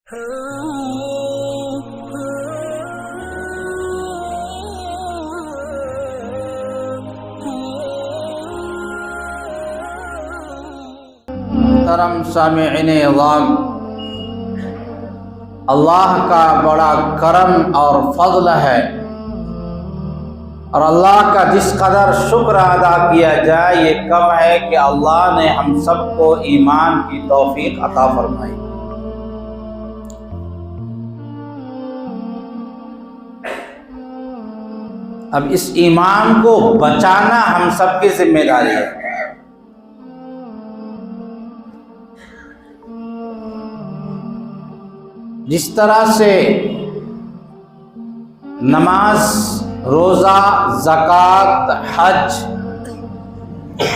محترم سامعین اعظام، اللہ کا بڑا کرم اور فضل ہے، اور اللہ کا جس قدر شکر ادا کیا جائے یہ کم ہے کہ اللہ نے ہم سب کو ایمان کی توفیق عطا فرمائی۔ اب اس ایمان کو بچانا ہم سب کی ذمہ داری ہے۔ جس طرح سے نماز، روزہ، زکوٰۃ، حج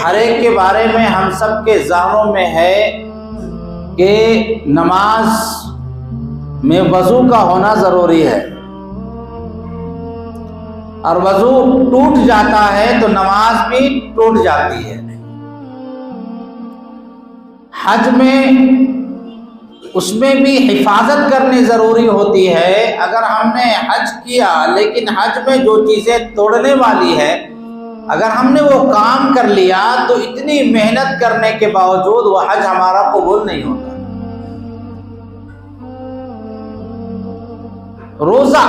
ہر ایک کے بارے میں ہم سب کے ذہنوں میں ہے کہ نماز میں وضو کا ہونا ضروری ہے، اور وضو ٹوٹ جاتا ہے تو نماز بھی ٹوٹ جاتی ہے۔ حج میں اس میں بھی حفاظت کرنی ضروری ہوتی ہے۔ اگر ہم نے حج کیا لیکن حج میں جو چیزیں توڑنے والی ہے اگر ہم نے وہ کام کر لیا تو اتنی محنت کرنے کے باوجود وہ حج ہمارا قبول نہیں ہوتا۔ روزہ،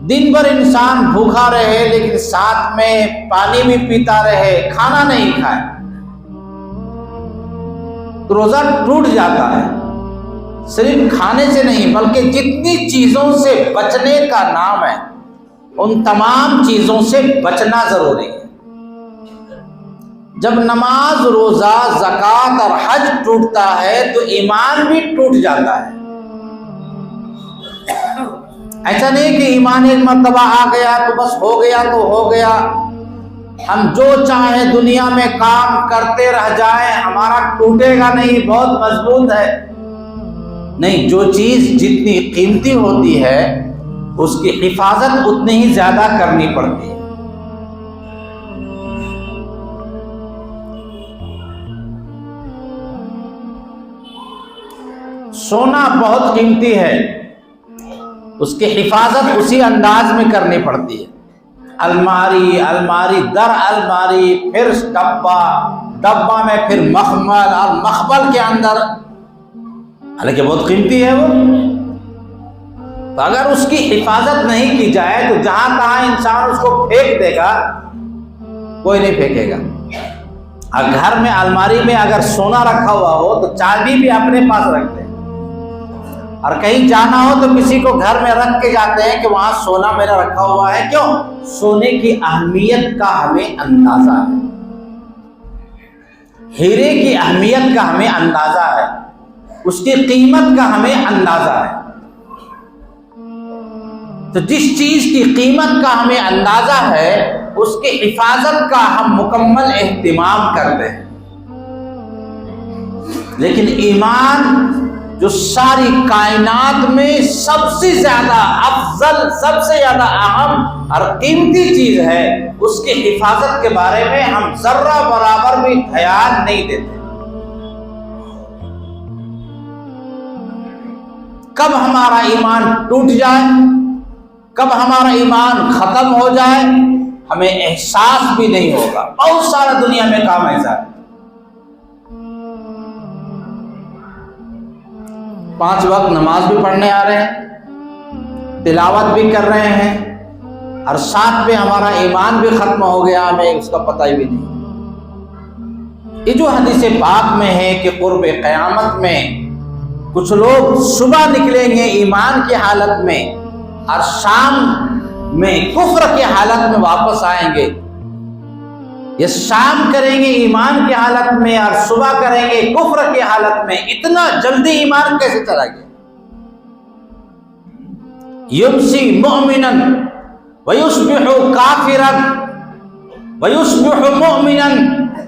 دن بھر انسان بھوکا رہے لیکن ساتھ میں پانی بھی پیتا رہے، کھانا نہیں کھائے تو روزہ ٹوٹ جاتا ہے۔ صرف کھانے سے نہیں بلکہ جتنی چیزوں سے بچنے کا نام ہے ان تمام چیزوں سے بچنا ضروری ہے۔ جب نماز، روزہ، زکوٰۃ اور حج ٹوٹتا ہے تو ایمان بھی ٹوٹ جاتا ہے۔ ایسا نہیں کہ ایمان ایک مرتبہ آ گیا تو بس ہو گیا تو ہو گیا، ہم جو چاہیں دنیا میں کام کرتے رہ جائیں، ہمارا ٹوٹے گا نہیں، بہت مضبوط ہے۔ نہیں، جو چیز جتنی قیمتی ہوتی ہے اس کی حفاظت اتنی ہی زیادہ کرنی پڑتی ہے۔ سونا بہت قیمتی ہے، اس کی حفاظت اسی انداز میں کرنی پڑتی ہے۔ الماری در الماری، پھر ڈبہ میں، پھر مخمل، اور مخبل کے اندر، حالانکہ بہت قیمتی ہے وہ، تو اگر اس کی حفاظت نہیں کی جائے تو جہاں تہاں انسان اس کو پھینک دے گا، کوئی نہیں پھینکے گا۔ اور گھر میں الماری میں اگر سونا رکھا ہوا ہو تو چابی بھی اپنے پاس رکھتے ہیں، اور کہیں جانا ہو تو کسی کو گھر میں رکھ کے جاتے ہیں کہ وہاں سونا میرا رکھا ہوا ہے۔ کیوں؟ سونے کی اہمیت کا ہمیں اندازہ ہے، ہیرے کی اہمیت کا ہمیں اندازہ ہے، اس کی قیمت کا ہمیں اندازہ ہے۔ تو جس چیز کی قیمت کا ہمیں اندازہ ہے اس کی حفاظت کا ہم مکمل اہتمام کرتے ہیں۔ لیکن ایمان جو ساری کائنات میں سب سے زیادہ افضل، سب سے زیادہ اہم اور قیمتی چیز ہے، اس کی حفاظت کے بارے میں ہم ذرہ برابر بھی خیال نہیں دیتے۔ کب ہمارا ایمان ٹوٹ جائے، کب ہمارا ایمان ختم ہو جائے ہمیں احساس بھی نہیں ہوگا۔ بہت سارا دنیا میں کام ایسا ہے، 5 وقت نماز بھی پڑھنے آ رہے ہیں، تلاوت بھی کر رہے ہیں، اور ساتھ میں ہمارا ایمان بھی ختم ہو گیا، ہمیں اس کا پتہ ہی بھی نہیں۔ یہ جو حدیث پاک میں ہے کہ قرب قیامت میں کچھ لوگ صبح نکلیں گے ایمان کی حالت میں اور شام میں کفر کی حالت میں واپس آئیں گے، یہ شام کریں گے ایمان کی حالت میں اور صبح کریں گے کفر کی حالت میں۔ اتنا جلدی ایمان کیسے چلا گیا؟ یمسی مؤمنا ویصبح کافرا ویصبح مؤمنا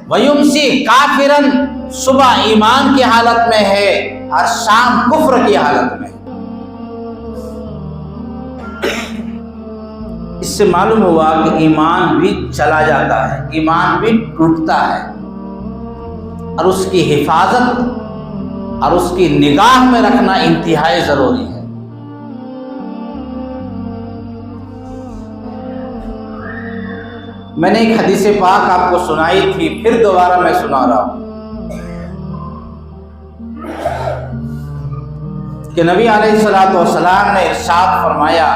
ویمسی کافرا، صبح ایمان کی حالت میں ہے اور شام کفر کی حالت میں۔ اس سے معلوم ہوا کہ ایمان بھی چلا جاتا ہے، ایمان بھی ٹوٹتا ہے، اور اس کی حفاظت اور اس کی نگاہ میں رکھنا انتہائی ضروری ہے۔ میں نے ایک حدیث پاک آپ کو سنائی تھی، پھر دوبارہ میں سنا رہا ہوں کہ نبی علیہ الصلوۃ والسلام نے ارشاد فرمایا،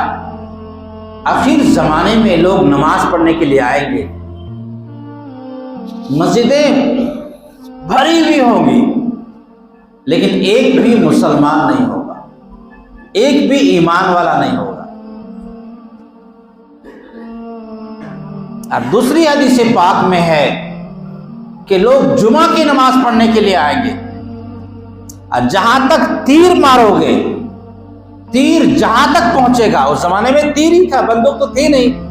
آخر زمانے میں لوگ نماز پڑھنے کے لیے آئیں گے، مسجدیں بھری ہوئی ہوں گی، لیکن ایک بھی مسلمان نہیں ہوگا، ایک بھی ایمان والا نہیں ہوگا۔ اور دوسری حدیث پاک میں ہے کہ لوگ جمعہ کی نماز پڑھنے کے لیے آئیں گے، اور جہاں تک تیر مارو گے، تیر جہاں تک پہنچے گا، اس زمانے میں تیر ہی تھا، بندوق تو تھی نہیں،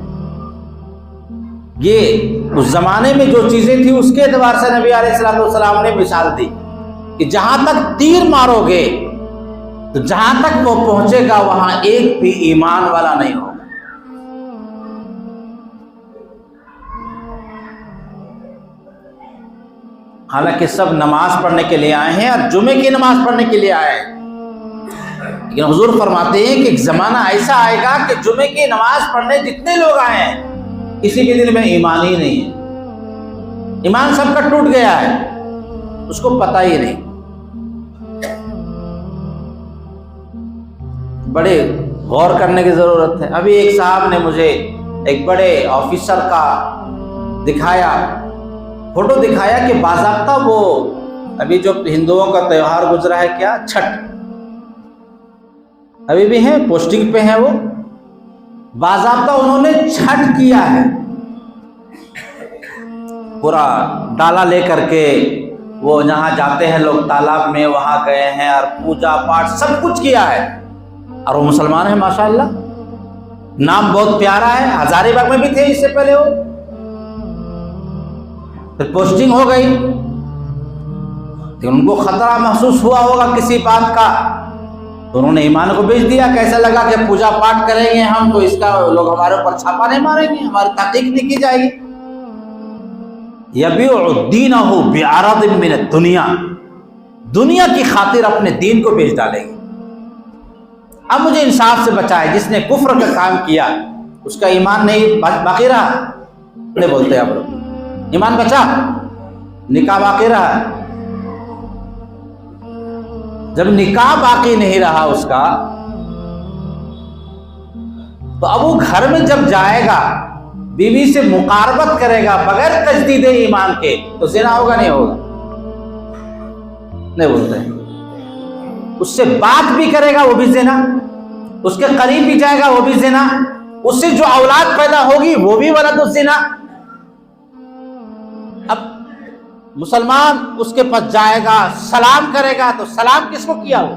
یہ اس زمانے میں جو چیزیں تھیں اس کے اعتبار سے نبی علیہ الصلوۃ والسلام نے مثال دی کہ جہاں تک تیر مارو گے تو جہاں تک وہ پہنچے گا وہاں ایک بھی ایمان والا نہیں ہوگا۔ حالانکہ سب نماز پڑھنے کے لیے آئے ہیں اور جمعے کی نماز پڑھنے کے لیے آئے ہیں، لیکن حضور فرماتے ہیں کہ ایک زمانہ ایسا آئے گا کہ جمعے کی نماز پڑھنے جتنے لوگ آئے ہیں کسی کے دل میں ایمان ہی نہیں ہے، ایمان سب کا ٹوٹ گیا ہے، اس کو پتہ ہی نہیں۔ بڑے غور کرنے کی ضرورت ہے۔ ابھی ایک صاحب نے مجھے ایک بڑے آفیسر کا دکھایا، فوٹو دکھایا کہ باضابطہ وہ ابھی جو ہندوؤں کا تہوار گزرا ہے کیا، چھٹ، ابھی بھی ہیں، پوسٹنگ پہ ہیں، وہ باضابطہ انہوں نے چھٹ کیا ہے، پورا ڈالا لے کر کے وہ جہاں جاتے ہیں لوگ تالاب میں، وہاں گئے ہیں اور پوجا پاٹ سب کچھ کیا ہے، اور وہ مسلمان ہیں ماشاءاللہ، نام بہت پیارا ہے، ہزاری باغ میں بھی تھے اس سے پہلے، وہ پھر پوسٹنگ ہو گئی، لیکن ان کو خطرہ محسوس ہوا ہوگا کسی بات کا، تو انہوں نے ایمان کو بیچ دیا۔ کیسا لگا کہ پوجا پاٹ کریں گے ہم تو اس کا لوگ ہمارے اوپر چھاپا نہیں ماریں گے، ہماری تحقیق نہیں کی جائے گی۔ یبیع دینہ بعرض من الدنیا، دنیا کی خاطر اپنے دین کو بیچ ڈالیں گے۔ اب مجھے انصاف سے بچائے، جس نے کفر کا کام کیا اس کا ایمان نہیں باقی رہا، نہیں بولتے آپ لوگ، ایمان بچا، نکاح باقی رہا؟ جب نکاح باقی نہیں رہا اس کا، تو اب وہ گھر میں جب جائے گا، بیوی سے مقاربت کرے گا بغیر تجدید ایمان کے، تو زنا ہوگا نہیں ہوگا؟ نہیں بولتے ہیں۔ اس سے بات بھی کرے گا وہ بھی زنا، اس کے قریب بھی جائے گا وہ بھی زنا، اس سے جو اولاد پیدا ہوگی وہ بھی ولد الزنا۔ اب مسلمان اس کے پاس جائے گا، سلام کرے گا، تو سلام کس کو کیا ہو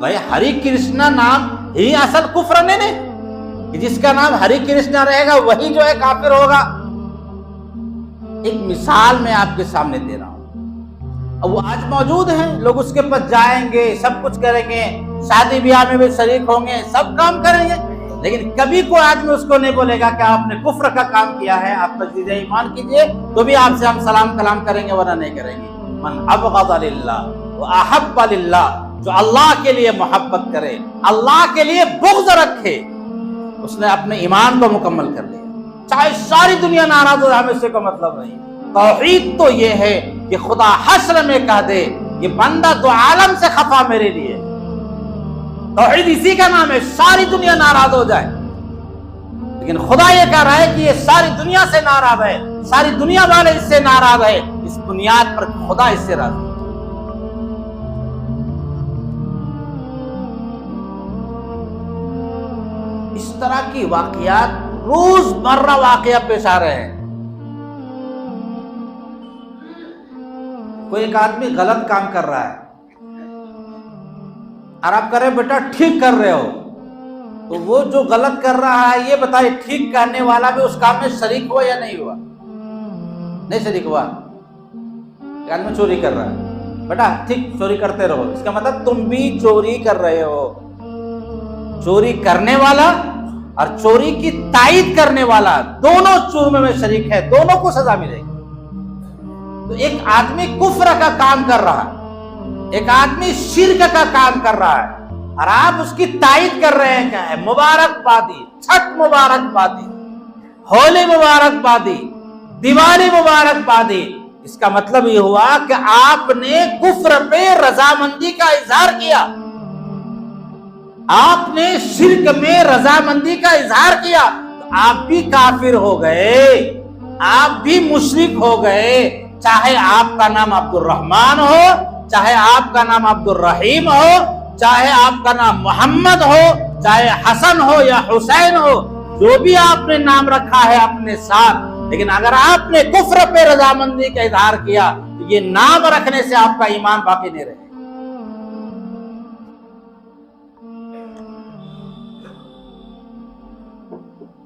بھائی؟ ہری کرشنا نام ہی اصل کفر نہیں، کہ جس کا نام ہری کرشنا رہے گا وہی جو ہے کافر ہوگا۔ ایک مثال میں آپ کے سامنے دے رہا ہوں، اب وہ آج موجود ہیں، لوگ اس کے پاس جائیں گے، سب کچھ کریں گے، شادی بیاہ میں بھی شریک ہوں گے، سب کام کریں گے، لیکن کبھی کوئی آدمی اس کو نہیں بولے گا کہ آپ نے کفر کا کام کیا ہے، آپ تجدید ایمان کیجئے، تو بھی آپ سے ہم سلام کلام کریں گے، ورنہ نہیں کریں گے۔ من ابغض للہ واحب للہ، جو اللہ کے لیے محبت کرے، اللہ کے لیے بغض رکھے، اس نے اپنے ایمان کو مکمل کر لیا، چاہے ساری دنیا ناراض ہو، ہمیں اس سے کوئی مطلب نہیں۔ توحید تو یہ ہے کہ خدا حشر میں کہہ دے یہ بندہ تو عالم سے خفا میرے لیے، توحید اسی کا نام ہے، ساری دنیا ناراض ہو جائے، لیکن خدا یہ کہہ رہا ہے کہ یہ ساری دنیا سے ناراض ہے، ساری دنیا والے اس سے ناراض ہے، اس بنیاد پر خدا اس سے راضی ہے۔ اس طرح کی واقعات روز مرہ واقعہ پیش آ رہے ہیں۔ کوئی ایک آدمی غلط کام کر رہا ہے اور آپ کہہ رہے بیٹا ٹھیک کر رہے ہو، تو وہ جو غلط کر رہا ہے یہ بتائے ٹھیک کرنے والا بھی اس کام میں شریک ہوا یا نہیں ہوا؟ نہیں شریک ہوا۔ ایک آدمی چوری کر رہا ہے، بیٹا ٹھیک چوری کرتے رہو، اس کا مطلب تم بھی چوری کر رہے ہو۔ چوری کرنے والا اور چوری کی تائید کرنے والا دونوں جرم میں شریک ہے، دونوں کو سزا ملے گی۔ تو ایک آدمی کفر کا کام کر رہا ہے، ایک آدمی شرک کا کام کر رہا ہے، اور آپ اس کی تائید کر رہے ہیں، کیا ہے؟ مبارکبادی، چھٹ مبارکبادی، ہولی مبارکبادی، دیوالی مبارکبادی۔ اس کا مطلب یہ ہوا کہ آپ نے کفر پہ رضامندی کا اظہار کیا، آپ نے شرک میں رضامندی کا اظہار کیا، تو آپ بھی کافر ہو گئے، آپ بھی مشرک ہو گئے، چاہے آپ کا نام عبد الرحمن ہو، چاہے آپ کا نام عبد الرحیم ہو، چاہے آپ کا نام محمد ہو، چاہے حسن ہو یا حسین ہو، جو بھی آپ نے نام رکھا ہے اپنے ساتھ، لیکن اگر آپ نے کفر پہ رضامندی کا اظہار کیا تو یہ نام رکھنے سے آپ کا ایمان باقی نہیں رہے۔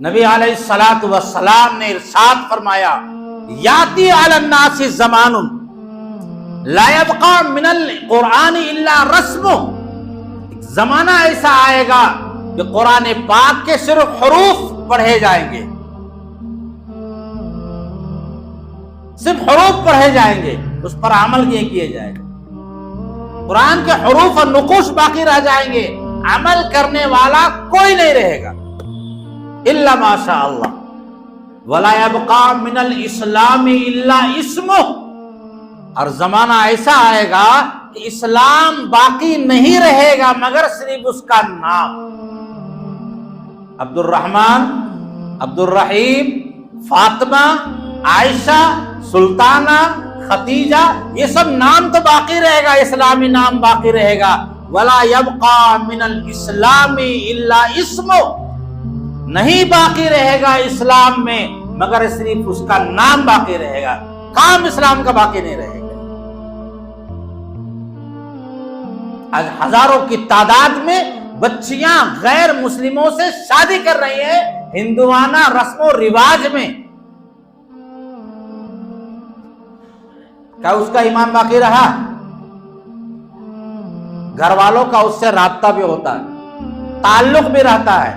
نبی علیہ الصلوۃ والسلام نے ارشاد فرمایا، یاتی علی الناس زمان لا یبقى من القرآن الا رسمہ، زمانہ ایسا آئے گا کہ قرآن پاک کے صرف حروف پڑھے جائیں گے، صرف حروف پڑھے جائیں گے، اس پر عمل نہیں کیے جائے گا۔ قرآن کے حروف اور نقوش باقی رہ جائیں گے، عمل کرنے والا کوئی نہیں رہے گا، الا ما شاء اللہ، ولا يبقى من الاسلام الا اسمہ، اور زمانہ ایسا آئے گا کہ اسلام باقی نہیں رہے گا مگر صرف اس کا نام۔ عبد الرحمن، عبد الرحیم، فاطمہ، عائشہ، سلطانہ، ختیجہ، یہ سب نام تو باقی رہے گا، اسلامی نام باقی رہے گا۔ ولا يبقى من الاسلام الا اسمہ، نہیں باقی رہے گا اسلام میں مگر صرف اس کا نام باقی رہے گا، کام اسلام کا باقی نہیں رہے گا۔ آج ہزاروں کی تعداد میں بچیاں غیر مسلموں سے شادی کر رہی ہیں ہندوانہ رسم و رواج میں، کیا اس کا ایمان باقی رہا؟ گھر والوں کا اس سے رابطہ بھی ہوتا ہے، تعلق بھی رہتا ہے۔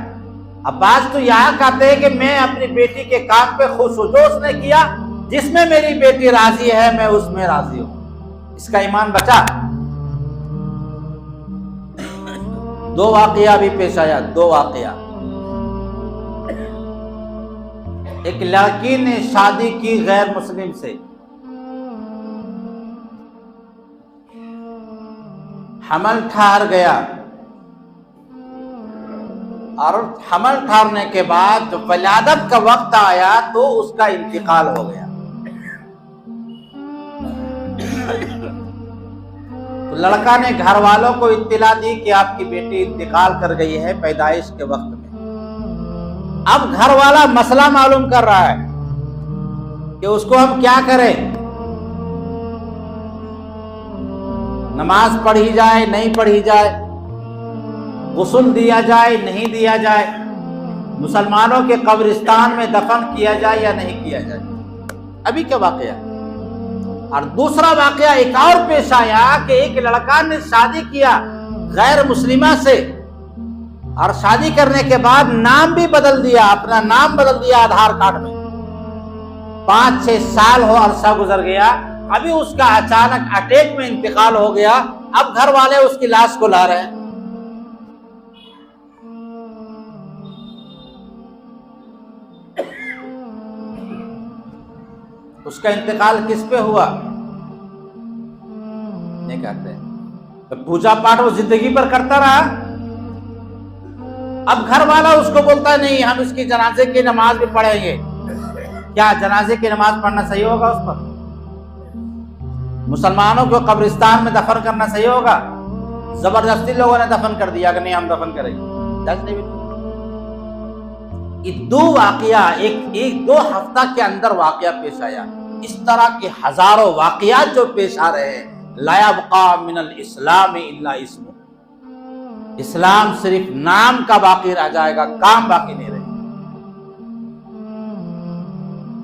اب بعض تو یہاں کہتے ہیں کہ میں اپنی بیٹی کے کام پہ خوش ہوں، جو اس نے کیا، جس میں میری بیٹی راضی ہے میں اس میں راضی ہوں، اس کا ایمان بچا؟ دو واقعہ بھی پیش آیا، دو واقعہ۔ ایک لڑکی نے شادی کی غیر مسلم سے، حمل ٹھہر گیا، اور حمل ٹھہرنے کے بعد جب ولادت کا وقت آیا تو اس کا انتقال ہو گیا۔ تو لڑکا نے گھر والوں کو اطلاع دی کہ آپ کی بیٹی انتقال کر گئی ہے پیدائش کے وقت میں۔ اب گھر والا مسئلہ معلوم کر رہا ہے کہ اس کو ہم کیا کریں، نماز پڑھی جائے نہیں پڑھی جائے، غسل دیا جائے نہیں دیا جائے، مسلمانوں کے قبرستان میں دفن کیا جائے یا نہیں کیا جائے۔ ابھی کیا واقعہ ہے؟ اور دوسرا واقعہ ایک اور پیش آیا کہ ایک لڑکا نے شادی کیا غیر مسلمہ سے، اور شادی کرنے کے بعد نام بھی بدل دیا، اپنا نام بدل دیا آدھار کارڈ میں۔ 5-6 سال ہو عرصہ گزر گیا، ابھی اس کا اچانک اٹیک میں انتقال ہو گیا، اب گھر والے اس کی لاش کو لا رہے ہیں۔ اس کا انتقال کس پہ ہوا؟ نہیں کہتے، پوجا پاٹ وہ زندگی پر کرتا رہا، اب گھر والا اس کو بولتا ہے نہیں ہم اس کی جنازے کی نماز بھی پڑھیں گے۔ کیا جنازے کی نماز پڑھنا صحیح ہوگا اس پر؟ مسلمانوں کو قبرستان میں دفن کرنا صحیح ہوگا؟ زبردستی لوگوں نے دفن کر دیا کہ نہیں ہم دفن کریں گے۔ یہ دو واقعہ ایک 2 ہفتہ کے اندر واقعہ پیش آیا۔ اس طرح کے ہزاروں واقعات جو پیش آ رہے ہیں، لا یبقى من الاسلام الا اسمہ، اسلام صرف نام کا باقی رہ جائے گا، کام باقی نہیں رہے گا۔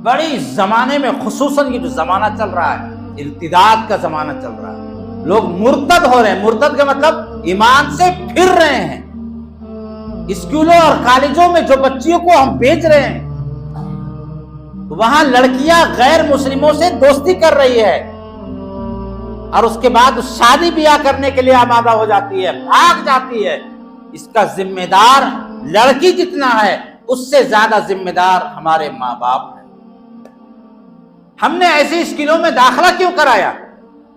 بڑی زمانے میں خصوصاً یہ جو زمانہ چل رہا ہے، ارتداد کا زمانہ چل رہا ہے، لوگ مرتد ہو رہے ہیں۔ مرتد کا مطلب ایمان سے پھر رہے ہیں۔ اسکولوں اور کالجوں میں جو بچیوں کو ہم بھیج رہے ہیں، تو وہاں لڑکیاں غیر مسلموں سے دوستی کر رہی ہے اور اس کے بعد شادی بیاہ کرنے کے لیے آمادہ ہو جاتی ہے، بھاگ جاتی ہے۔ اس کا ذمہ دار لڑکی جتنا ہے اس سے زیادہ ذمہ دار ہمارے ماں باپ ہیں۔ ہم نے ایسے اسکولوں میں داخلہ کیوں کرایا؟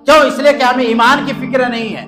کیوں؟ اس لیے کہ ہمیں ایمان کی فکر نہیں ہے۔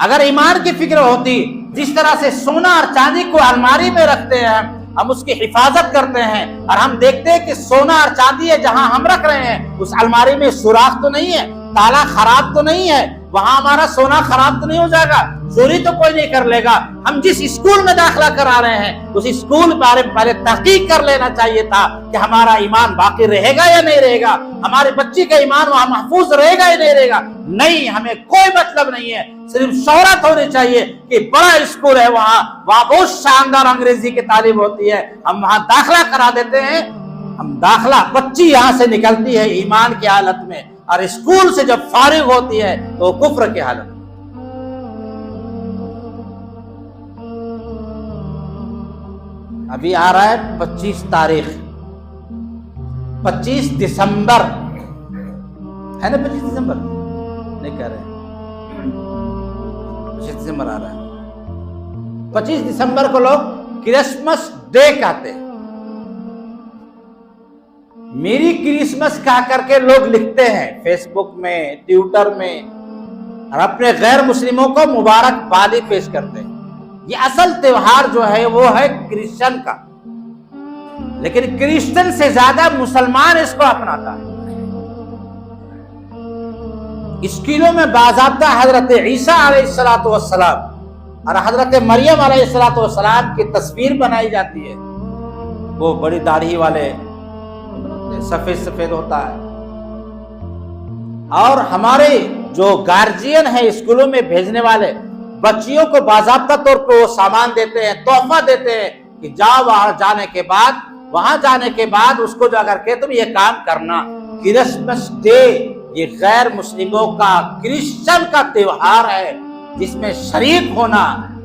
اگر ایمان کی فکر ہوتی، جس طرح سے سونا اور چاندی کو الماری میں رکھتے ہیں، ہم اس کی حفاظت کرتے ہیں اور ہم دیکھتے ہیں کہ سونا اور چاندی ہے جہاں ہم رکھ رہے ہیں اس الماری میں سوراخ تو نہیں ہے، تالا خراب تو نہیں ہے، وہاں ہمارا سونا خراب تو نہیں ہو جائے گا، چوری تو کوئی نہیں کر لے گا۔ ہم جس اسکول میں داخلہ کرا رہے ہیں اس اسکول بارے پہلے تحقیق کر لینا چاہیے تھا کہ ہمارا ایمان باقی رہے گا یا نہیں رہے گا، ہمارے بچی کا ایمان وہاں محفوظ رہے گا یا نہیں رہے گا۔ نہیں، ہمیں کوئی مطلب نہیں ہے، صرف شہرت ہونی چاہیے کہ بڑا اسکول ہے، وہاں بہت شاندار انگریزی کی تعلیم ہوتی ہے، ہم وہاں داخلہ کرا دیتے ہیں۔ ہم داخلہ، بچی یہاں سے نکلتی ہے ایمان کی حالت میں اور اسکول سے جب فارغ ہوتی ہے تو کفر کی حالت میں۔ ابھی آ رہا ہے 25 تاریخ، 25 دسمبر ہے نا، 25 دسمبر نہیں کہہ رہے، 25 دسمبر آ رہا ہے۔ 25 دسمبر کو لوگ کرسمس ڈے کہتے ہیں۔ میری کرسمس کہہ کر کے لوگ لکھتے ہیں فیس بک میں، ٹویٹر میں، اور اپنے غیر مسلموں کو مبارکبادی پیش کرتے ہیں۔ یہ اصل تہوار جو ہے وہ ہے کرسچن کا، لیکن کرسچن سے زیادہ مسلمان اس کو اپناتا ہے۔ اسکولوں میں باضابطہ حضرت عیسیٰ علیہ السلام اور حضرت مریم علیہ السلام کی تصویر بنائی جاتی ہے، وہ بڑی داڑھی والے، سفید سفید ہوتا ہے۔ اور ہمارے جو گارجین ہیں اسکولوں میں بھیجنے والے، بچیوں کو باضابطہ طور پہ وہ سامان دیتے ہیں، تحفہ دیتے ہیں کہ جاؤ وہاں جانے کے بعد اس کو جا کر کے تم یہ کام کرنا۔ کرسمس ڈے یہ غیر مسلموں کا، کرسچن کا تہوار ہے، جس میں شریک ہونا،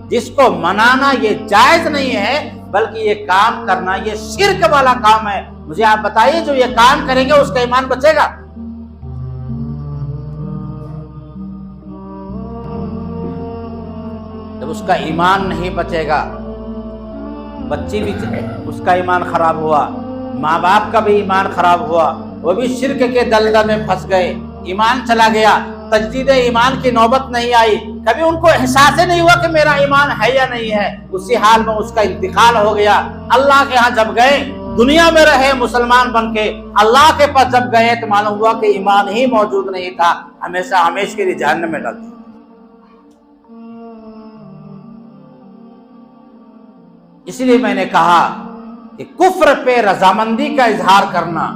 جس کو منانا یہ جائز نہیں ہے، بلکہ یہ کام کرنا یہ شرک والا کام ہے۔ مجھے آپ بتائیے جو یہ کام کریں گے اس کا ایمان بچے گا؟ جب اس کا ایمان نہیں بچے گا، بچی بھی اس کا ایمان خراب ہوا، ماں باپ کا بھی ایمان خراب ہوا، وہ بھی شرک کے دلدل میں پھنس گئے، ایمان چلا گیا، تجدید ایمان کی نوبت نہیں آئی، کبھی ان کو احساس نہیں ہوا کہ میرا ایمان ہے یا نہیں ہے، اسی حال میں اس کا انتقال ہو گیا۔ اللہ کے ہاں جب گئے، دنیا میں رہے مسلمان بن کے، اللہ کے پاس جب گئے تو معلوم ہوا کہ ایمان ہی موجود نہیں تھا، ہمیشہ کے لیے جہنم میں ڈال دیا۔ اس لیے میں نے کہا کہ کفر پہ رضامندی کا اظہار کرنا،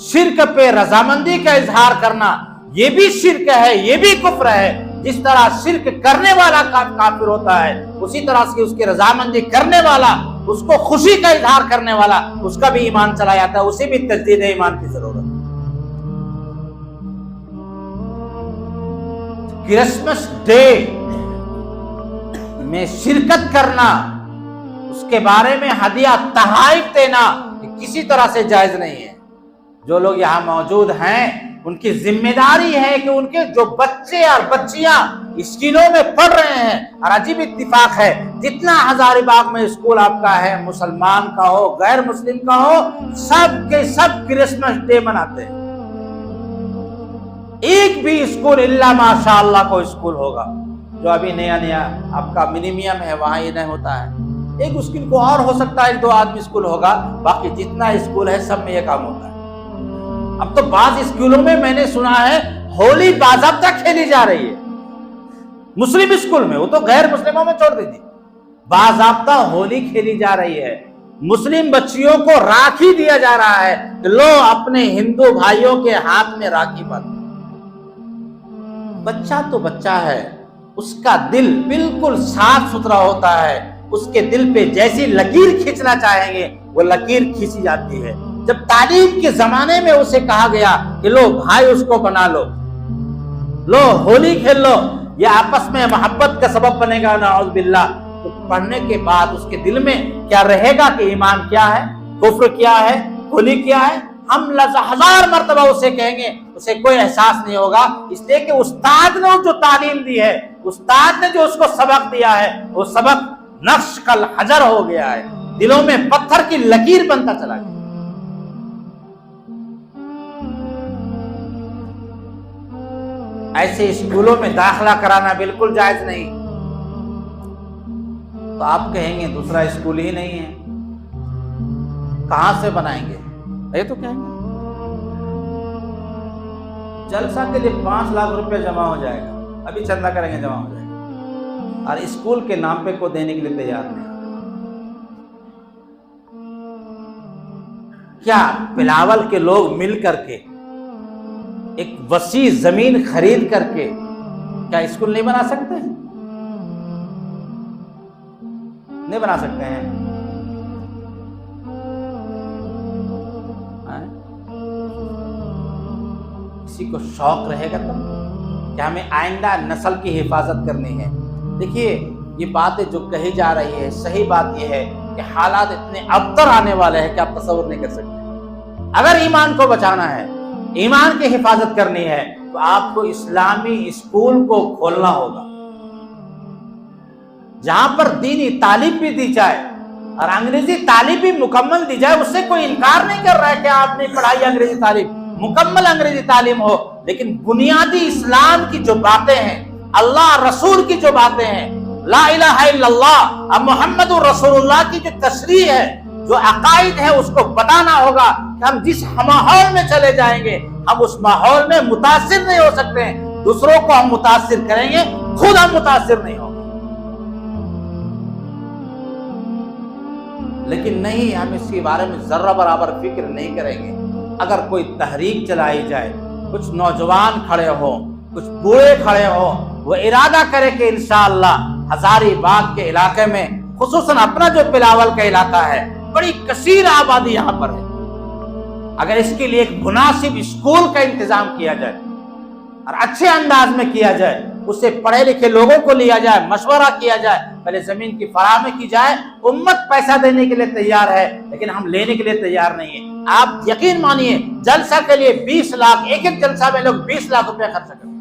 شرک پہ رضامندی کا اظہار کرنا، یہ بھی شرک ہے، یہ بھی کفر ہے۔ جس طرح شرک کرنے والا کافر ہوتا ہے، اسی طرح سے اس کی رضامندی کرنے والا، اس کو خوشی کا اظہار کرنے والا، اس کا بھی ایمان چلا جاتا ہے، اسے بھی تجدید ایمان کی ضرورت ہے۔ کرسمس ڈے میں شرکت کرنا، اس کے بارے میں ہدیہ تحائف دینا کسی طرح سے جائز نہیں ہے۔ جو لوگ یہاں موجود ہیں ان کی ذمہ داری ہے کہ ان کے جو بچے اور بچیاں اسکولوں میں پڑھ رہے ہیں، اور عجیب اتفاق ہے، جتنا ہزاری باغ میں اسکول آپ کا ہے، مسلمان کا ہو غیر مسلم کا ہو، سب کے سب کرسمس ڈے مناتے ہیں۔ ایک بھی اسکول الا ماشاء اللہ کو اسکول ہوگا جو ابھی نیا آپ کا منیمیم ہے، وہاں یہ نہیں ہوتا ہے۔ ایک اسکول کو اور ہو سکتا ہے 1-2 آدمی اسکول ہوگا، باقی جتنا اسکول ہے سب میں یہ کام ہوتا ہے۔ اب تو بعض اسکولوں میں نے سنا ہے ہولی باضابطہ کھیلی جا رہی ہے، مسلم اسکول میں، وہ تو غیر مسلموں میں چھوڑ دیجیے، باضابطہ ہولی کھیلی جا رہی ہے، مسلم بچیوں کو راکھی دیا جا رہا ہے کہ لو اپنے ہندو بھائیوں کے ہاتھ میں راکھی باندھو۔ بچہ تو بچہ ہے، اس کا دل بالکل صاف ستھرا ہوتا ہے، اس کے دل پہ جیسی لکیر کھینچنا چاہیں گے وہ لکیر کھینچی جاتی ہے۔ جب تعلیم کے زمانے میں اسے کہا گیا کہ لو بھائی اس کو بنا لو ہولی کھیل لو، یہ آپس میں محبت کا سبب بنے گا، نعوذ باللہ، تو پڑھنے کے بعد اس کے دل میں کیا رہے گا کہ ایمان کیا ہے، کفر کیا ہے، ہولی کیا ہے؟ ہم ہزار مرتبہ اسے کہیں گے اسے کوئی احساس نہیں ہوگا، اس لیے کہ استاد نے جو تعلیم دی ہے، استاد نے جو اس کو سبق دیا ہے، وہ سبق نقش کل حجر ہو گیا ہے، دلوں میں پتھر کی لکیر بنتا چلا گیا۔ ایسے اسکولوں میں داخلہ کرانا بالکل جائز نہیں۔ تو آپ کہیں گے دوسرا اسکول ہی نہیں ہے، کہاں سے بنائیں گے؟ یہ تو کہیں گے جلسہ کے لیے 5 لاکھ روپے جمع ہو جائے گا، ابھی چندہ کریں گے جمع ہو جائے گا، اور اسکول کے نام پہ کو دینے کے لیے تیار نہیں۔ کیا بلاول کے لوگ مل کر کے ایک وسیع زمین خرید کر کے کیا اسکول نہیں بنا سکتے ہیں؟ نہیں بنا سکتے ہیں؟ کسی کو شوق رہے گا تو کہ ہمیں آئندہ نسل کی حفاظت کرنی ہے۔ دیکھیے یہ باتیں جو کہی جا رہی ہے، صحیح بات یہ ہے کہ حالات اتنے ابتر آنے والے ہیں کہ آپ تصور نہیں کر سکتے۔ اگر ایمان کو بچانا ہے، ایمان کی حفاظت کرنی ہے، تو آپ کو اسلامی اسکول کو کھولنا ہوگا، جہاں پر دینی تعلیم بھی دی جائے اور انگریزی تعلیم بھی مکمل دی جائے۔ اس سے کوئی انکار نہیں کر رہا ہے کہ آپ نے پڑھائی انگریزی تعلیم، مکمل انگریزی تعلیم ہو، لیکن بنیادی اسلام کی جو باتیں ہیں، اللہ رسول کی جو باتیں ہیں، لا الہ الا اللہ اب محمد رسول اللہ کی جو تشریح ہے، جو عقائد ہے، اس کو بتانا ہوگا کہ ہم جس ماحول میں چلے جائیں گے ہم اس ماحول میں متاثر نہیں ہو سکتے ہیں، دوسروں کو ہم متاثر کریں گے، خود ہم متاثر نہیں ہوں گے۔ لیکن نہیں، ہم اس کے بارے میں ذرہ برابر فکر نہیں کریں گے۔ اگر کوئی تحریک چلائی جائے، کچھ نوجوان کھڑے ہوں، کچھ بوڑھے کھڑے ہوں، وہ ارادہ کرے کہ انشاءاللہ ہزاری باغ کے علاقے میں، خصوصاً اپنا جو بلاول کا علاقہ ہے، بڑی کثیر آبادی یہاں پر ہے، اگر اس کے لیے ایک مناسب اسکول کا انتظام کیا جائے اور اچھے انداز میں کیا جائے، اسے پڑھے لکھے لوگوں کو لیا جائے، مشورہ کیا جائے، پہلے زمین کی فراہمی کی جائے۔ امت پیسہ دینے کے لیے تیار ہے لیکن ہم لینے کے لیے تیار نہیں ہیں۔ آپ یقین مانیے جلسہ کے لیے 20 لاکھ، ایک جلسہ میں لوگ 20 لاکھ روپے خرچ کرتے ہیں۔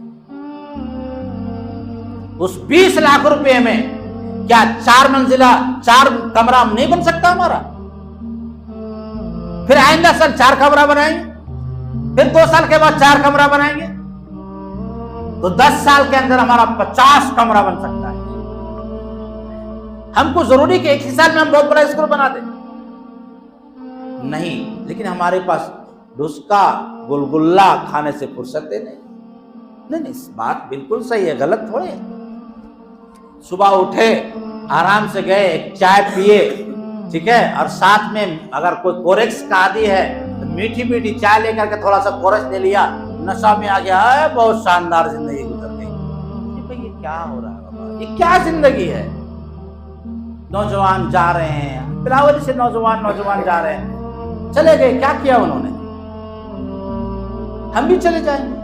اس 20 لاکھ روپے میں کیا 4 منزلہ 4 کمرہ نہیں بن سکتا ہمارا؟ پھر آئندہ سال 4 کمرہ بنائیں گے، پھر 2 سال کے بعد 4 کمرہ بنائیں گے، تو 10 سال کے اندر ہمارا 50 کمرہ بن سکتا ہے۔ ہم کو ضروری کہ ایک ہی سال میں ہم بہت بڑا اسکول بنا دیں؟ نہیں، لیکن ہمارے پاس ڈسکا گلگلہ کھانے سے فرصت نہیں، اس بات بالکل صحیح ہے، غلط تھوڑی ہے۔ صبح اٹھے، آرام سے گئے، ایک چائے پیے، ٹھیک ہے، اور ساتھ میں اگر کوئی کوریکس کا عادی ہے تو میٹھی میٹھی چائے لے کر کے تھوڑا سا کوریکس لے لیا، نشہ میں آ گیا ہے، بہت شاندار زندگی گزر گئی۔ یہ کیا ہو رہا ہے بابا؟ یہ کیا زندگی ہے؟ نوجوان جا رہے ہیں، بلاول سے نوجوان جا رہے ہیں، چلے گئے، کیا کیا انہوں نے؟ ہم بھی چلے جائیں گے،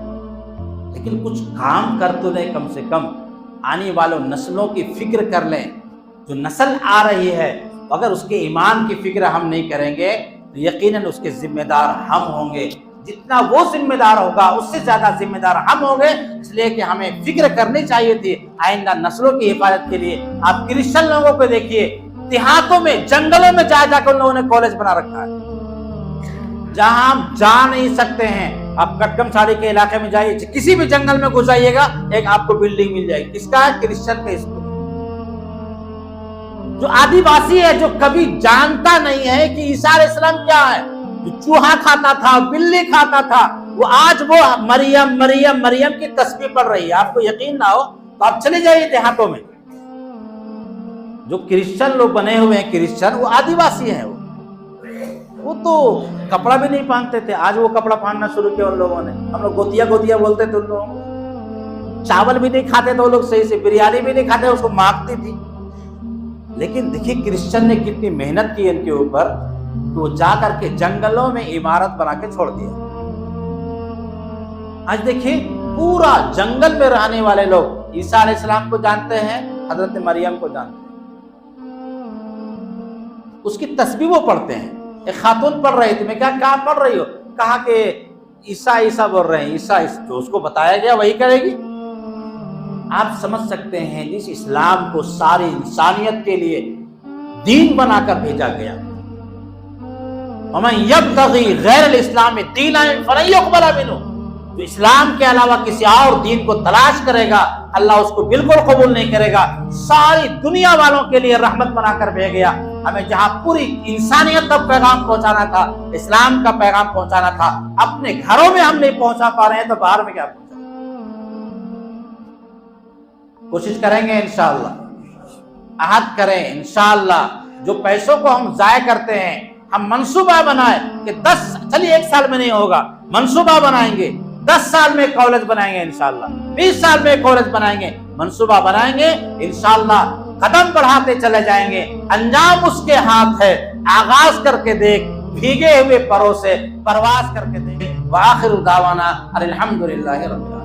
لیکن کچھ کام کر تو لیں، کم سے کم آنے والوں نسلوں کی فکر کر لیں۔ جو نسل آ رہی ہے اگر اس کے ایمان کی فکر ہم نہیں کریں گے تو یقیناً اس کے ذمہ دار ہم ہوں گے۔ جتنا وہ ذمہ دار ہوگا اس سے زیادہ ذمہ دار ہم ہوں گے، اس لیے کہ ہمیں فکر کرنی چاہیے تھی آئندہ نسلوں کی حفاظت کے لیے۔ آپ کرسچن لوگوں کو دیکھیے، دیہاتوں میں، جنگلوں میں جا کے ان لوگوں نے کالج بنا رکھا ہے، جہاں ہم جا نہیں سکتے ہیں۔ آپ کٹکم ساڑی کے علاقے میں جائیے، کسی بھی جنگل میں گھس جائیے گا، ایک آپ کو بلڈنگ مل جائے گی، کس کا ہے؟ کرسچن کا اسکول۔ جو آدیواسی ہے، جو کبھی جانتا نہیں ہے کہ عیسیٰ علیہ السلام کیا ہے، جو چوہا کھاتا تھا، بلی کھاتا تھا، وہ آج وہ مریم مریم مریم کی تسبیح پڑھ رہی ہے۔ آپ کو یقین نہ ہو تو آپ چلے جائیے دیہاتوں میں، جو کرسچن لوگ بنے ہوئے ہیں، کرسچن، وہ آدیواسی ہیں، وہ تو کپڑا بھی نہیں پہنتے تھے، آج وہ کپڑا پہننا شروع کیا ان لوگوں نے۔ ہم لوگ گوتیا گوتیا بولتے تھے ان لوگوں کو، چاول بھی نہیں کھاتے تھے وہ لوگ صحیح سے، بریانی بھی نہیں کھاتے، اس کو مانگتی تھی۔ لیکن دیکھیے کرسچن نے کتنی محنت کی ان کے اوپر، تو وہ جا کر کے جنگلوں میں عمارت بنا کے چھوڑ دیا۔ آج دیکھیے پورا جنگل میں رہنے والے لوگ عیسیٰ علیہ السلام کو جانتے ہیں، حضرت مریم کو جانتے ہیں، اس کی تسبیح وہ پڑھتے ہیں۔ ایک خاتون پڑھ رہی تھی، میں کہا پڑھ رہی ہو؟ کہا کہ عیسیٰ بول رہے ہیں، عیسیٰ جو اس کو بتایا گیا وہی کرے گی۔ آپ سمجھ سکتے ہیں جس اسلام کو ساری انسانیت کے لیے دین بنا کر بھیجا گیا، وَمَن يَبْتَغِي غَيْرَ الْإِسْلَامِ دِينًا فَلَن يُقْبَلَ مِنْهُ، جو اسلام کے علاوہ کسی اور دین کو تلاش کرے گا اللہ اس کو بالکل قبول نہیں کرے گا۔ ساری دنیا والوں کے لیے رحمت بنا کر بھیج گیا، ہمیں جہاں پوری انسانیت تک پیغام پہنچانا تھا، اسلام کا پیغام پہنچانا تھا، اپنے گھروں میں ہم نہیں پہنچا پا رہے ہیں تو باہر میں کیا پہنچا۔ کوشش کریں گے انشاءاللہ، عہد کریں انشاءاللہ، جو پیسوں کو ہم ضائع کرتے ہیں ہم منصوبہ بنائیں کہ 1 سال میں نہیں ہوگا، منصوبہ بنائیں گے، 10 سال میں کالج بنائیں گے انشاءاللہ، 20 سال میں کالج بنائیں گے، منصوبہ بنائیں گے انشاءاللہ، قدم بڑھاتے چلے جائیں گے، انجام اس کے ہاتھ ہے۔ آغاز کر کے دیکھ، بھیگے ہوئے پروں سے پرواز کر کے دیکھ۔ وآخر دعوانا الحمدللہ رب العالمین۔